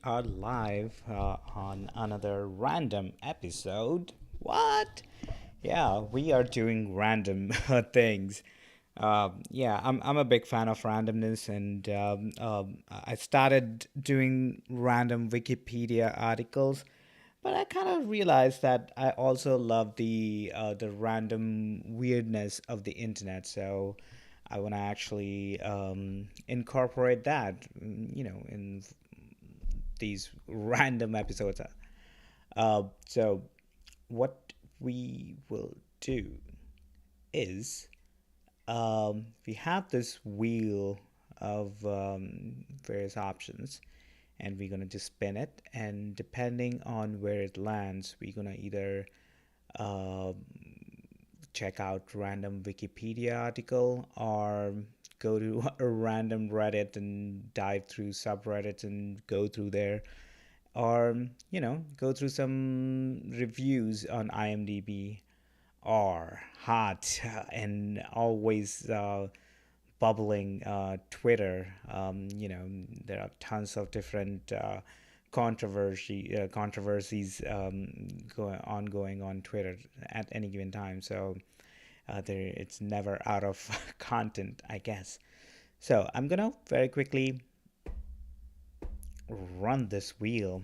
are live on another random episode. What? Yeah, we are doing random things. Yeah, I'm a big fan of randomness, and I started doing random Wikipedia articles, but I kind of realized that I also love the random weirdness of the internet. So I want to actually incorporate that, in these random episodes. So what we will do is we have this wheel of various options, and we're gonna just spin it, and depending on where it lands, we're gonna either uh, check out random Wikipedia article or go to a random Reddit and dive through subreddits and go through there, or go through some reviews on IMDb, or hot and always bubbling Twitter. There are tons of different controversies ongoing on Twitter at any given time. So it's never out of content, I guess. So I'm gonna very quickly run this wheel.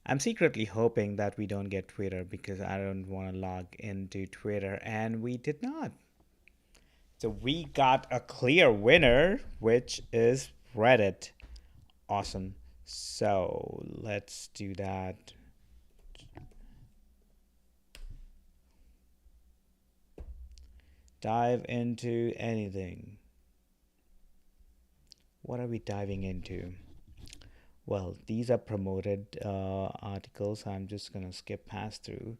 I'm secretly hoping that we don't get Twitter because I don't want to log into Twitter, and we did not. So we got a clear winner, which is Reddit. Awesome. So let's do that. Dive into anything. What are we diving into? Well, these are promoted articles. I'm just gonna skip past through.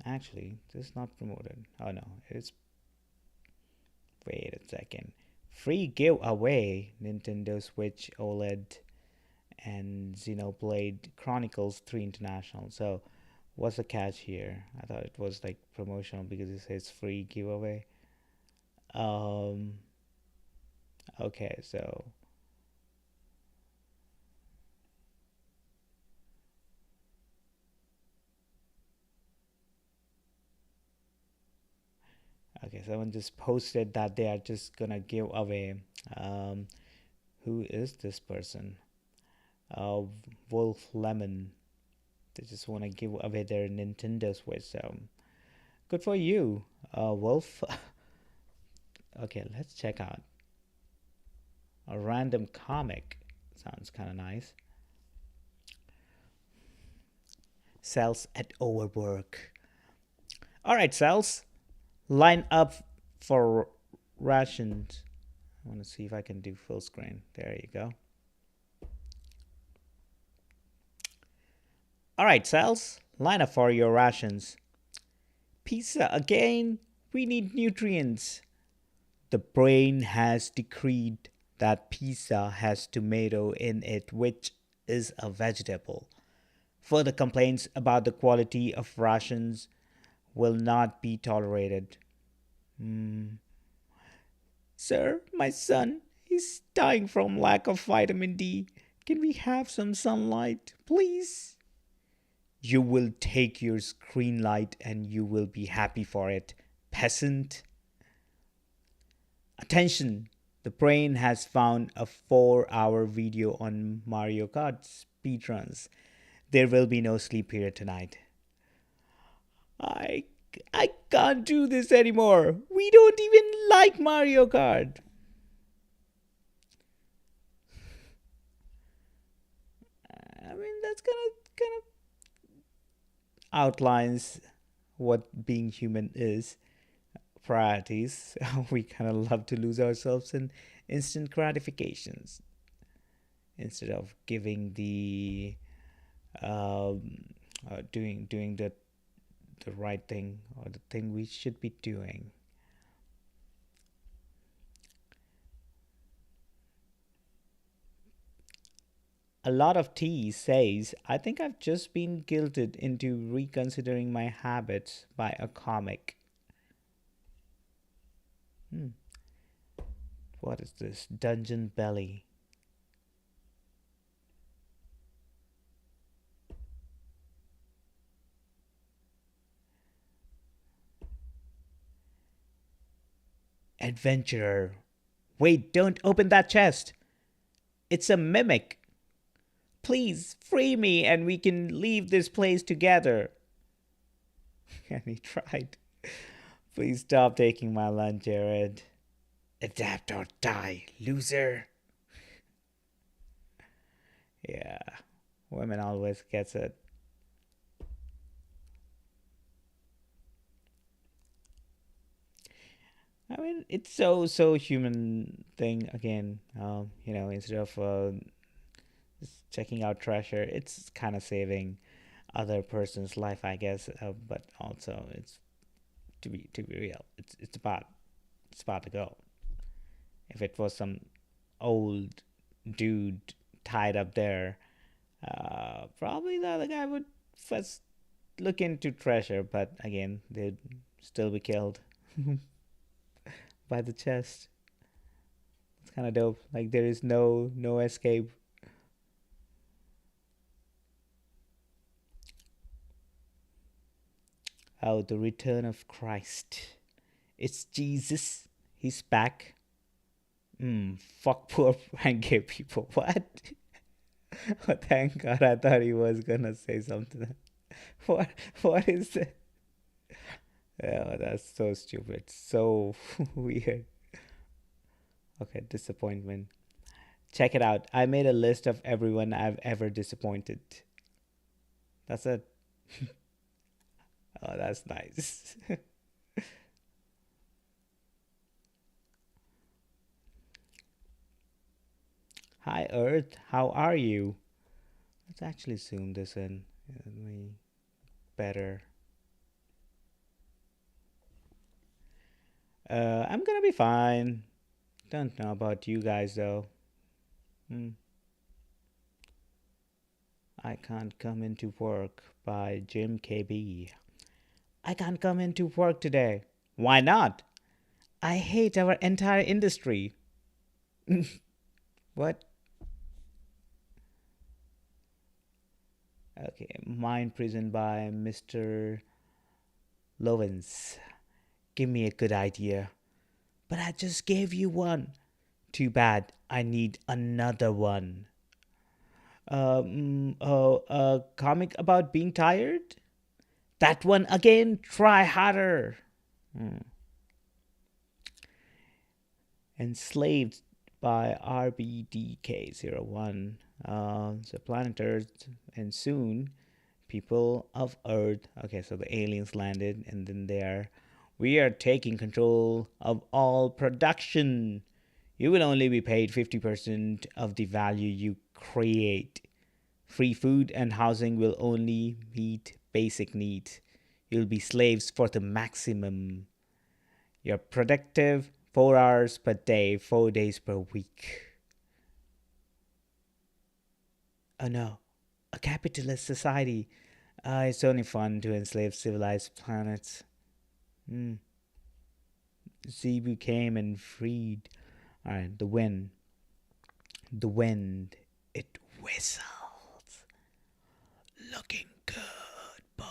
Actually, this is not promoted. Oh no, it's. Wait a second. Free giveaway Nintendo Switch OLED and Xenoblade Chronicles 3 International. So, what's the catch here? I thought it was like promotional because it says free giveaway. Um, okay, so someone just posted that they are just gonna give away. Um, who is this person? Uh, Wolf Lemon. They just want to give away their Nintendo Switch. So good for you, Wolf. Okay, let's check out a random comic. Sounds kind of nice. Cells at overwork. All right, cells, line up for rations. I want to see if I can do full screen. There you go. All right, cells, line up for your rations. Pizza again? We need nutrients. The brain has decreed that pizza has tomato in it, which is a vegetable. Further complaints about the quality of rations will not be tolerated. Mm. Sir, my son is dying from lack of vitamin D. Can we have some sunlight, please? You will take your screen light and you will be happy for it, peasant. Attention! The brain has found a 4-hour video on Mario Kart speedruns. There will be no sleep here tonight. I I can't do this anymore. We don't even like Mario Kart. I mean, that's kind of outlines what being human is. Priorities. We kind of love to lose ourselves in instant gratifications instead of giving the doing the right thing or the thing we should be doing. A lot of tea says, I think I've just been guilted into reconsidering my habits by a comic. Hmm. What is this? Dungeon Belly. Adventurer. Wait, don't open that chest. It's a mimic. Please free me and we can leave this place together. And he tried. Please stop taking my lunch, Jared. Adapt or die, loser. Yeah, women always gets it. I mean, it's so human thing again. Instead of just checking out treasure, it's kind of saving other person's life, I guess. But also, it's to be real. It's about to go. If it was some old dude tied up there, probably the other guy would first look into treasure, but again, they'd still be killed by the chest. It's kind of dope. Like there is no escape. Oh, the return of Christ. It's Jesus. He's back. Fuck poor and gay people. What? Oh, thank God! I thought he was gonna say something. What? What is that? Oh, that's so stupid. So weird. Okay, disappointment. Check it out. I made a list of everyone I've ever disappointed. That's it. Oh, that's nice. Hi, Earth. How are you? Let's actually zoom this in. Let me better. I'm gonna be fine. Don't know about you guys though. Hmm. I can't come into work by Jim KB. I can't come into work today. Why not? I hate our entire industry. What? Okay, Mind Prison by Mr. Lovins. Give me a good idea. But I just gave you one. Too bad. I need another one. A comic about being tired? That one again? Try harder. Hmm. Enslaved by RBDK01. So planet Earth, and soon people of Earth. Okay, so the aliens landed, and then we are taking control of all production. You will only be paid 50% of the value you create. Free food and housing will only meet basic needs. You'll be slaves for the maximum. You're productive 4 hours per day, 4 days per week. Oh no, a capitalist society. It's only fun to enslave civilized planets. Mm. Zebu came and freed. Alright, the wind. The wind. It whistles. Looking good, boy.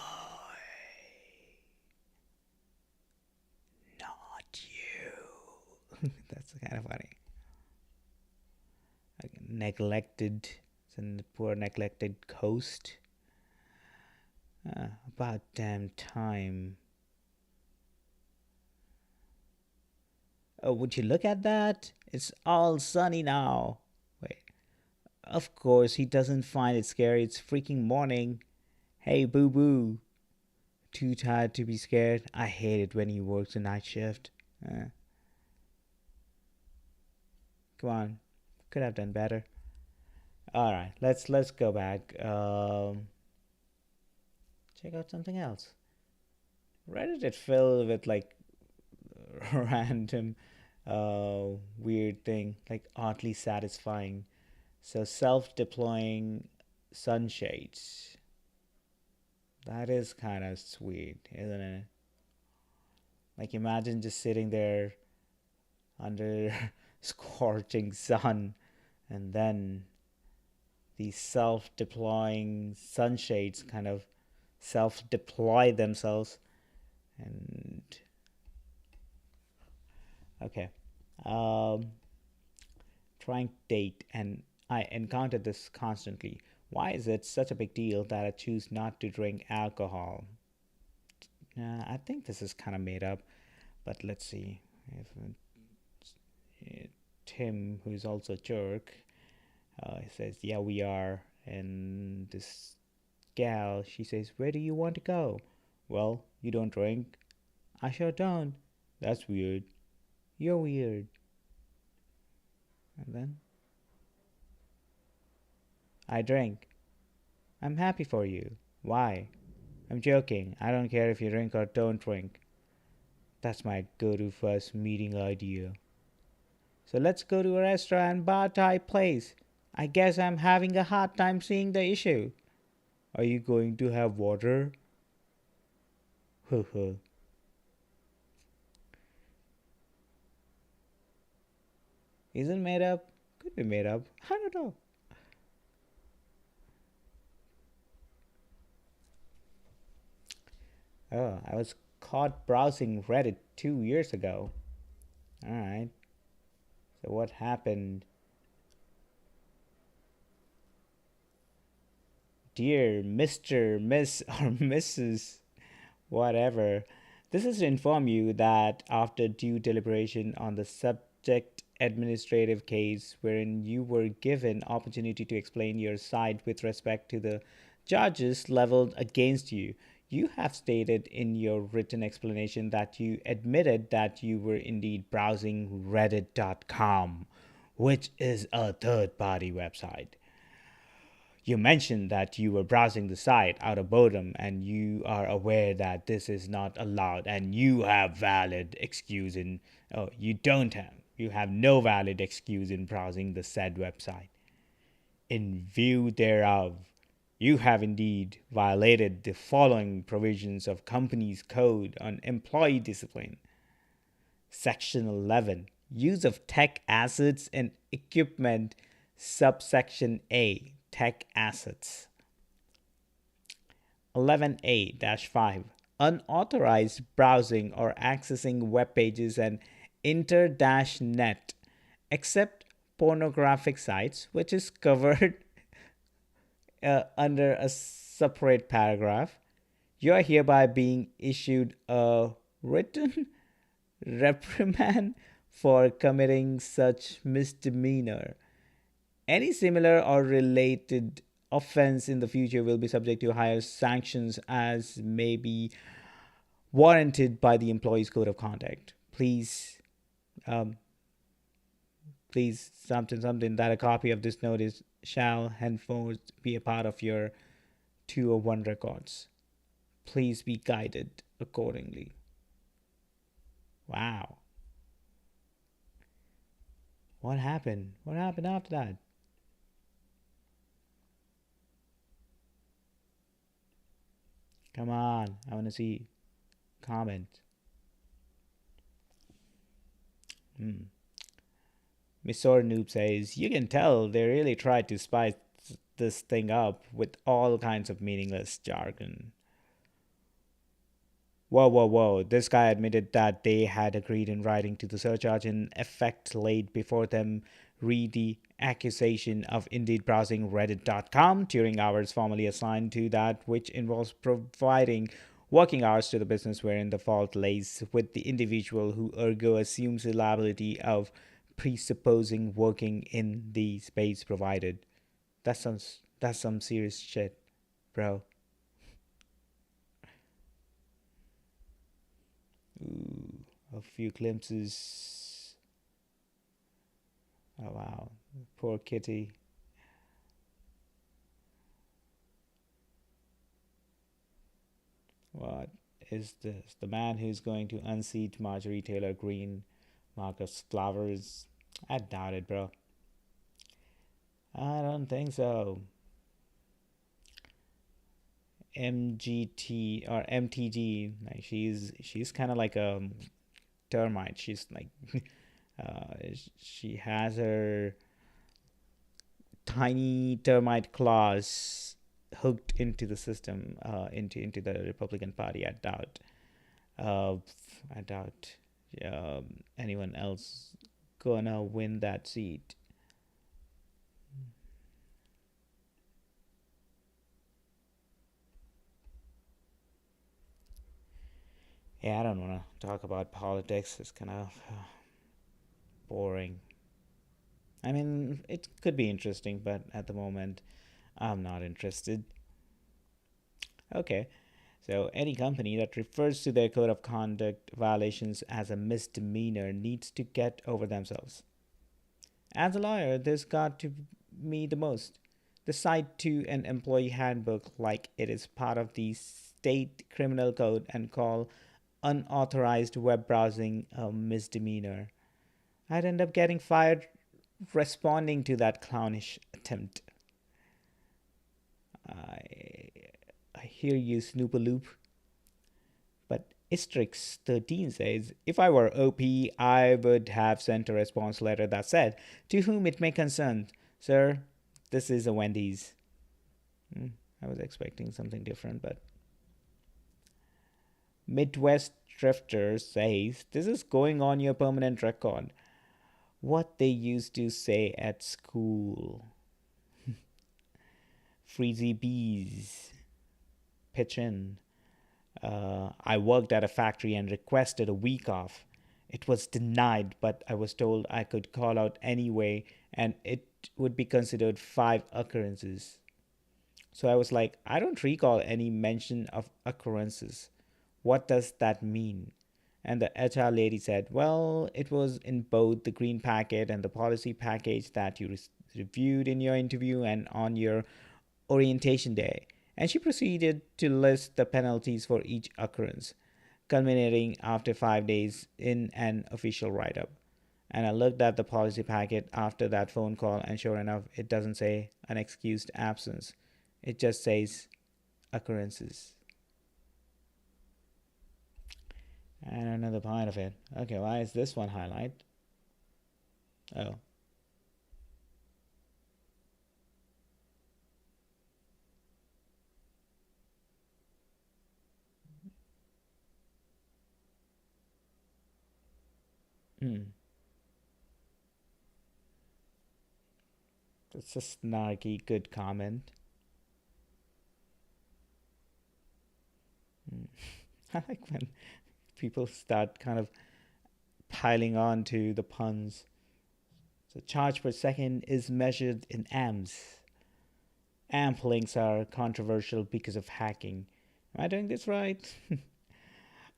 Not you. That's kind of funny. Like, neglected. It's in the poor neglected coast. About damn time. Oh, would you look at that? It's all sunny now. Wait. Of course, he doesn't find it scary. It's freaking morning. Hey, boo boo. Too tired to be scared. I hate it when he works a night shift. Come on. Could have done better. All right, let's go back. Check out something else. Reddit is filled with like random, weird thing, like oddly satisfying. So self-deploying sunshades. That is kind of sweet, isn't it? Like imagine just sitting there under scorching sun, and then these self-deploying sunshades kind of self-deploy themselves, and Okay. Um, Trying to date, and I encounter this constantly. Why is it such a big deal that I choose not to drink alcohol? I think this is kind of made up, but let's see. If Tim, who's also a jerk, he says, "Yeah, we are." And this gal, she says, "Where do you want to go?" "Well, you don't drink." "I sure don't." "That's weird." "You're weird." And then, "I drink." "I'm happy for you." "Why?" "I'm joking. I don't care if you drink or don't drink." That's my go to first meeting idea. "So let's go to a restaurant, bar type place." "I guess I'm having a hard time seeing the issue." "Are you going to have water?" Isn't made up? Could be made up. I don't know. Oh, I was caught browsing Reddit 2 years ago. Alright. So what happened? Dear Mr., Miss, or Mrs., whatever. This is to inform you that after due deliberation on the subject administrative case wherein you were given opportunity to explain your side with respect to the charges leveled against you, you have stated in your written explanation that you admitted that you were indeed browsing reddit.com, which is a third party website. You mentioned that you were browsing the site out of boredom and you are aware that this is not allowed and you have valid excuse in oh you don't have you have no valid excuse in browsing the said website. In view thereof, you have indeed violated the following provisions of company's code on employee discipline. Section 11, use of tech assets and equipment, subsection A, tech assets. 11A 5, unauthorized browsing or accessing web pages and inter-net except pornographic sites, which is covered under a separate paragraph. You are hereby being issued a written reprimand for committing such misdemeanor. Any similar or related offense in the future will be subject to higher sanctions as may be warranted by the employee's code of conduct. Um, please, something that a copy of this notice shall henceforth be a part of your 201 records. Please be guided accordingly. Wow. What happened? What happened after that? Come on. I want to see comment. Hmm. Misor Noob says, you can tell they really tried to spice this thing up with all kinds of meaningless jargon. Whoa, whoa, whoa. This guy admitted that they had agreed in writing to the surcharge in effect laid before them read the accusation of indeed browsing reddit.com during hours formally assigned to that which involves providing working hours to the business wherein the fault lays with the individual who ergo assumes the liability of presupposing working in the space provided. That's some serious shit, bro. Ooh, a few glimpses. Oh wow, poor kitty. What is this? The man who's going to unseat Marjorie Taylor Greene, Marcus Flowers? I doubt it, bro. I don't think so. MGT or MTG, like she's kind of like a termite. She's like, she has her tiny termite claws hooked into the system, into the Republican Party. Uh, I doubt. anyone else gonna win that seat. Yeah, I don't want to talk about politics. It's kind of boring. I mean, it could be interesting, but at the moment, I'm not interested. Okay, so any company that refers to their code of conduct violations as a misdemeanor needs to get over themselves. As a lawyer, this got to me the most. The cite to an employee handbook like it is part of the state criminal code and call unauthorized web browsing a misdemeanor. I'd end up getting fired responding to that clownish attempt. I, I hear you, Snoopaloop. But Istrix 13 says, if I were OP, I would have sent a response letter that said, to whom it may concern, sir, this is a Wendy's. I was expecting something different, but Midwest Drifter says, this is going on your permanent record. What they used to say at school. Freezy Bees. Pitch in. I worked at a factory and requested a week off. It was denied, but I was told I could call out anyway and it would be considered five occurrences. So I was like, I don't recall any mention of occurrences. What does that mean? And the HR lady said, well, it was in both the green packet and the policy package that you reviewed in your interview and on your orientation day. And she proceeded to list the penalties for each occurrence, culminating after 5 days in an official write up. And I looked at the policy packet after that phone call, and sure enough, it doesn't say unexcused absence. It just says occurrences. And another part of it. Okay, why is this one highlight? Oh. Hmm. That's a snarky, good comment. Hmm. I like when people start kind of piling on to the puns. So charge per second is measured in amps. Amp links are controversial because of hacking. Am I doing this right?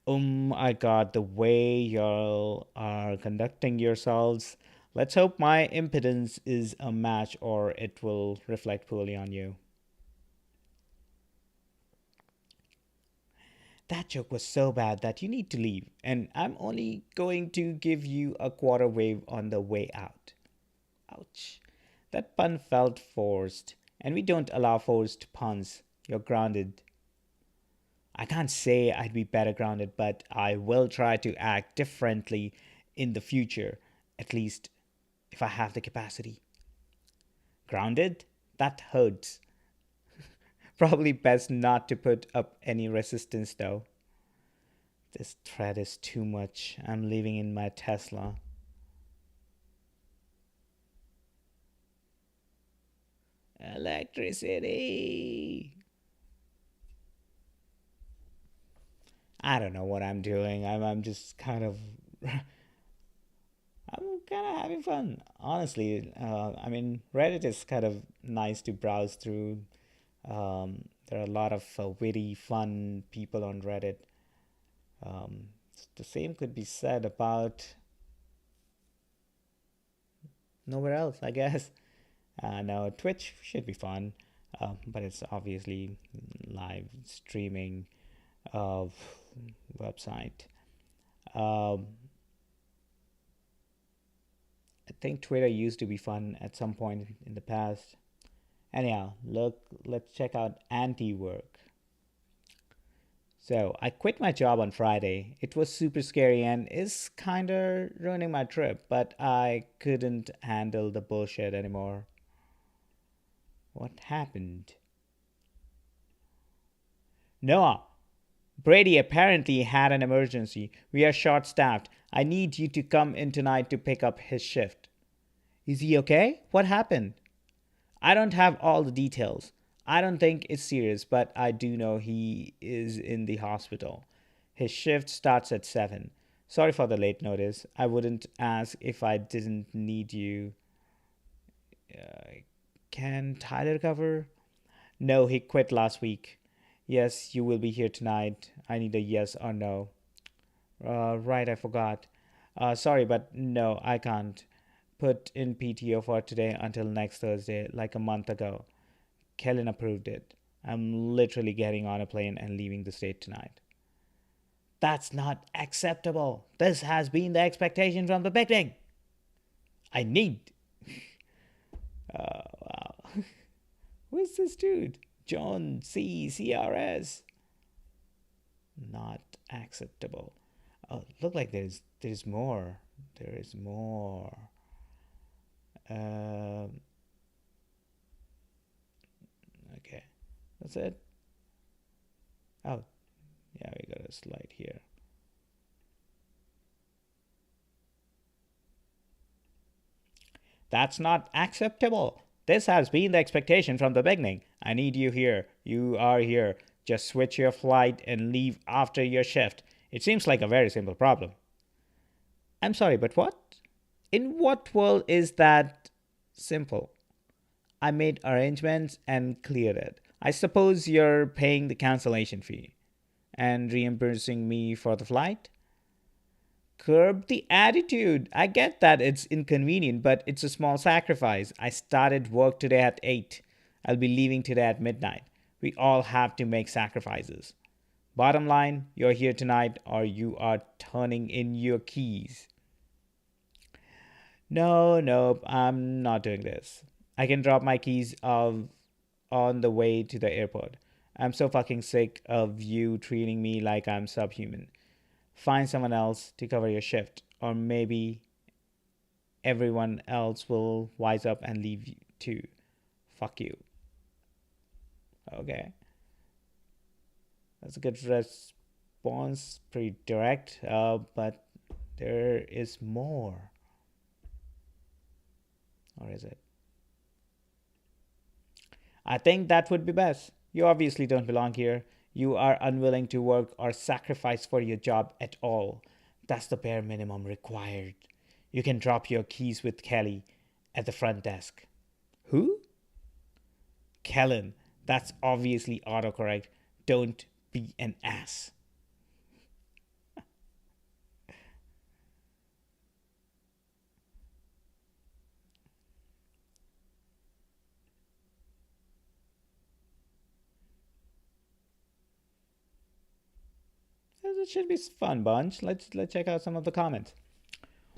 I got the way y'all are conducting yourselves. Let's hope my impedance is a match or it will reflect poorly on you. That joke was so bad that you need to leave, and I'm only going to give you a quarter wave on the way out. Ouch. That pun felt forced, and we don't allow forced puns. You're grounded. I can't say I'd be better grounded, but I will try to act differently in the future, at least if I have the capacity. Grounded? That hurts. Probably best not to put up any resistance though. This thread is too much. I'm leaving in my Tesla. Electricity! I don't know what I'm doing. I'm just kind of I'm kind of having fun, honestly. I mean, Reddit is kind of nice to browse through. There are a lot of witty, fun people on Reddit. Um, the same could be said about nowhere else, I guess. No, Twitch should be fun, but it's obviously live streaming of website. Um, I think Twitter used to be fun at some point in the past. Anyhow, look, let's check out anti work. So, I quit my job on Friday. It was super scary and is kinda ruining my trip, but I couldn't handle the bullshit anymore. What happened? Noah, Brady apparently had an emergency. We are short staffed. I need you to come in tonight to pick up his shift. Is he okay? What happened? I don't have all the details. I don't think it's serious, but I do know he is in the hospital. His shift starts at 7. Sorry for the late notice. I wouldn't ask if I didn't need you. Uh, can Tyler cover? No, he quit last week. Yes, you will be here tonight. I need a yes or no. Right, I forgot. Sorry, but no, I can't. Put in PTO for today until next Thursday, like a month ago. Kellen approved it. I'm literally getting on a plane and leaving the state tonight. That's not acceptable. This has been the expectation from the beginning. I need. Wow. Who is this dude? John C. CRS. Not acceptable. Oh, look like there's more. There is more. Um, okay, that's it. Oh, yeah, we got a slide here. That's not acceptable. This has been the expectation from the beginning. I need you here. You are here. Just switch your flight and leave after your shift. It seems like a very simple problem. I'm sorry, but what? In what world is that simple? I made arrangements and cleared it. I suppose you're paying the cancellation fee and reimbursing me for the flight? Curb the attitude. I get that it's inconvenient, but it's a small sacrifice. I started work today at 8. I'll be leaving today at midnight. We all have to make sacrifices. Bottom line, you're here tonight or you are turning in your keys. No, no, I'm not doing this. I can drop my keys on the way to the airport. I'm so fucking sick of you treating me like I'm subhuman. Find someone else to cover your shift, or maybe everyone else will wise up and leave you too. Fuck you. Okay, that's a good response. Pretty direct, but there is more. Or is it? I think that would be best. You obviously don't belong here. You are unwilling to work or sacrifice for your job at all. That's the bare minimum required. You can drop your keys with Kelly at the front desk. Who? Kellen. That's obviously autocorrect. Don't be an ass. It should be a fun bunch. Let's check out some of the comments.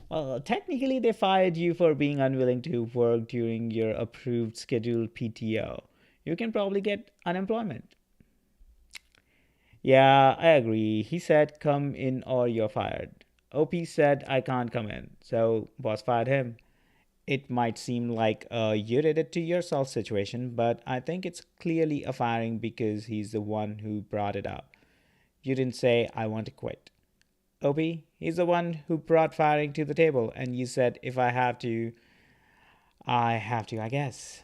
Well, technically, they fired you for being unwilling to work during your approved scheduled PTO. You can probably get unemployment. Yeah, I agree. He said, come in or you're fired. OP said, I can't come in. So, boss fired him. It might seem like you did it to yourself situation, but I think it's clearly a firing because he's the one who brought it up. You didn't say, I want to quit. OP, he's the one who brought firing to the table, and you said, if I have to, I have to, I guess.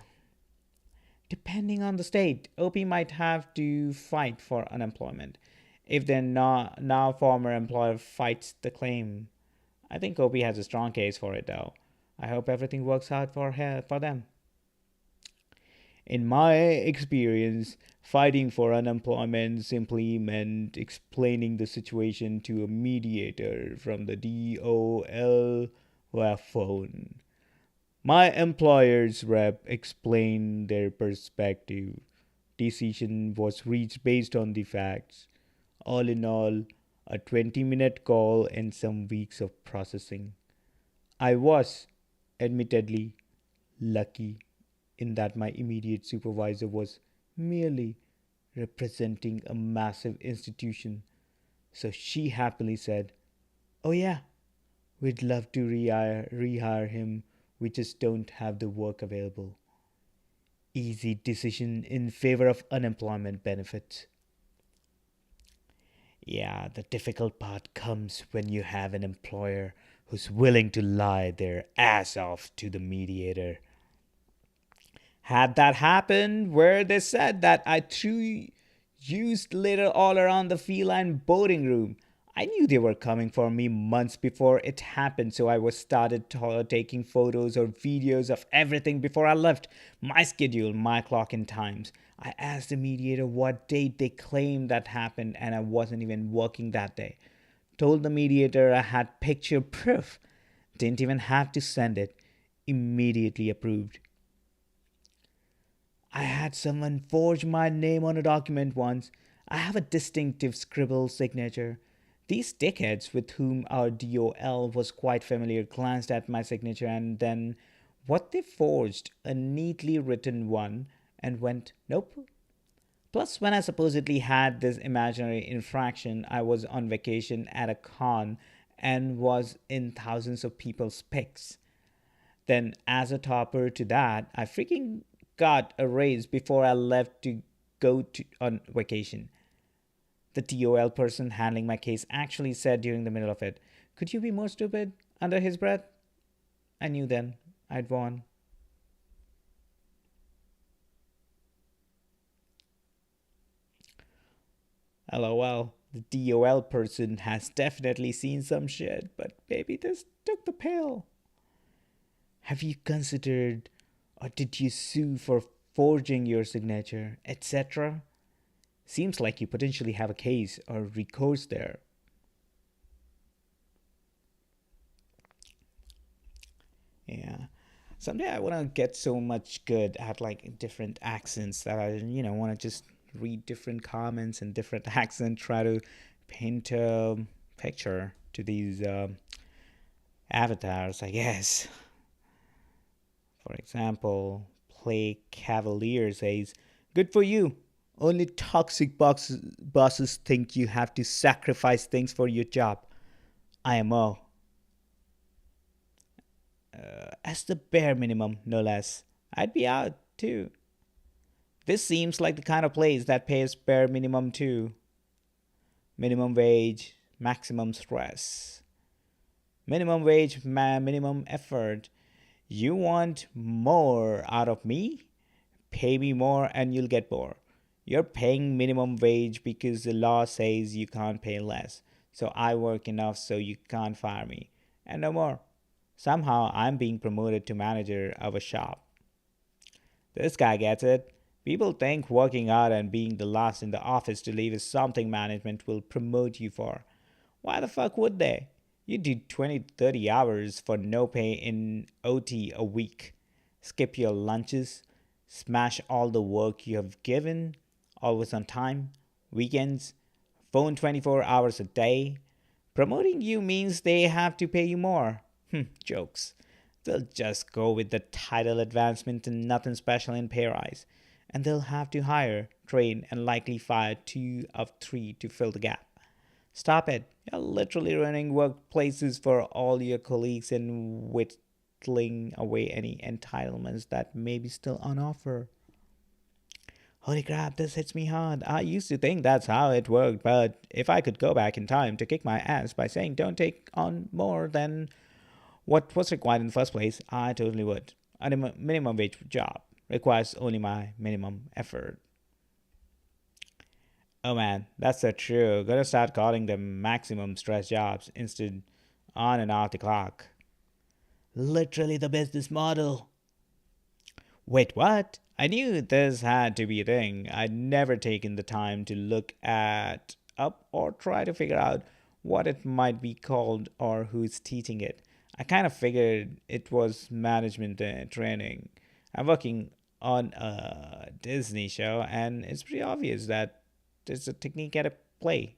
Depending on the state, OP might have to fight for unemployment if their now former employer fights the claim. I think OP has a strong case for it, though. I hope everything works out for them. In my experience, fighting for unemployment simply meant explaining the situation to a mediator from the DOL phone. My employer's rep explained their perspective. Decision was reached based on the facts. All in all, a 20-minute call and some weeks of processing. I was, admittedly, lucky in that my immediate supervisor was merely representing a massive institution. So she happily said, oh, yeah, we'd love to rehire him. We just don't have the work available. Easy decision in favor of unemployment benefits. Yeah, the difficult part comes when you have an employer who's willing to lie their ass off to the mediator. Had that happened where they said that I threw used litter all around the feline boarding room, I knew they were coming for me months before it happened, so I was started taking photos or videos of everything before I left. My schedule, my clock and times. I asked the mediator what date they claimed that happened, and I wasn't even working that day. Told the mediator I had picture proof. Didn't even have to send it. Immediately approved. I had someone forge my name on a document once. I have a distinctive scribble signature. These dickheads with whom our DOL was quite familiar glanced at my signature and then what they forged, a neatly written one, and went, nope. Plus, when I supposedly had this imaginary infraction, I was on vacation at a con and was in thousands of people's pics. Then, as a topper to that, I freaking got a raise before I left to go on vacation. The TOL person handling my case actually said during the middle of it, "Could you be more stupid?" under his breath. I knew then I'd won. LOL. The DOL person has definitely seen some shit, but maybe this took the pill. Have you considered or did you sue for forging your signature, etc.? Seems like you potentially have a case or recourse there. Yeah. Someday I want to get so much good at like different accents that I want to just read different comments and different accents, try to paint a picture to these avatars, I guess. For example, Play Cavalier says, "Good for you. Only toxic bosses think you have to sacrifice things for your job. IMO. As the bare minimum, no less. I'd be out too. This seems like the kind of place that pays bare minimum too. Minimum wage, maximum stress. Minimum wage, minimum effort. You want more out of me? Pay me more and you'll get more. You're paying minimum wage because the law says you can't pay less. So I work enough so you can't fire me. And no more. Somehow I'm being promoted to manager of a shop. This guy gets it. People think working out and being the last in the office to leave is something management will promote you for. Why the fuck would they? You do 20 30 hours for no pay in OT a week. Skip your lunches. Smash all the work you have given. Always on time. Weekends. Phone 24 hours a day. Promoting you means they have to pay you more. Jokes. They'll just go with the title advancement and nothing special in pay rise. And they'll have to hire, train, and likely fire two of three to fill the gap. Stop it. You're literally running workplaces for all your colleagues and whittling away any entitlements that may be still on offer. Holy crap, this hits me hard. I used to think that's how it worked, but if I could go back in time to kick my ass by saying don't take on more than what was required in the first place, I totally would. A minimum wage job requires only my minimum effort. Oh man, that's so true. Gotta start calling them maximum stress jobs instead on and off the clock. Literally the business model. Wait, what? I knew this had to be a thing. I'd never taken the time to look at up or try to figure out what it might be called or who's teaching it. I kind of figured it was management training. I'm working on a Disney show, and it's pretty obvious that there's a technique at play.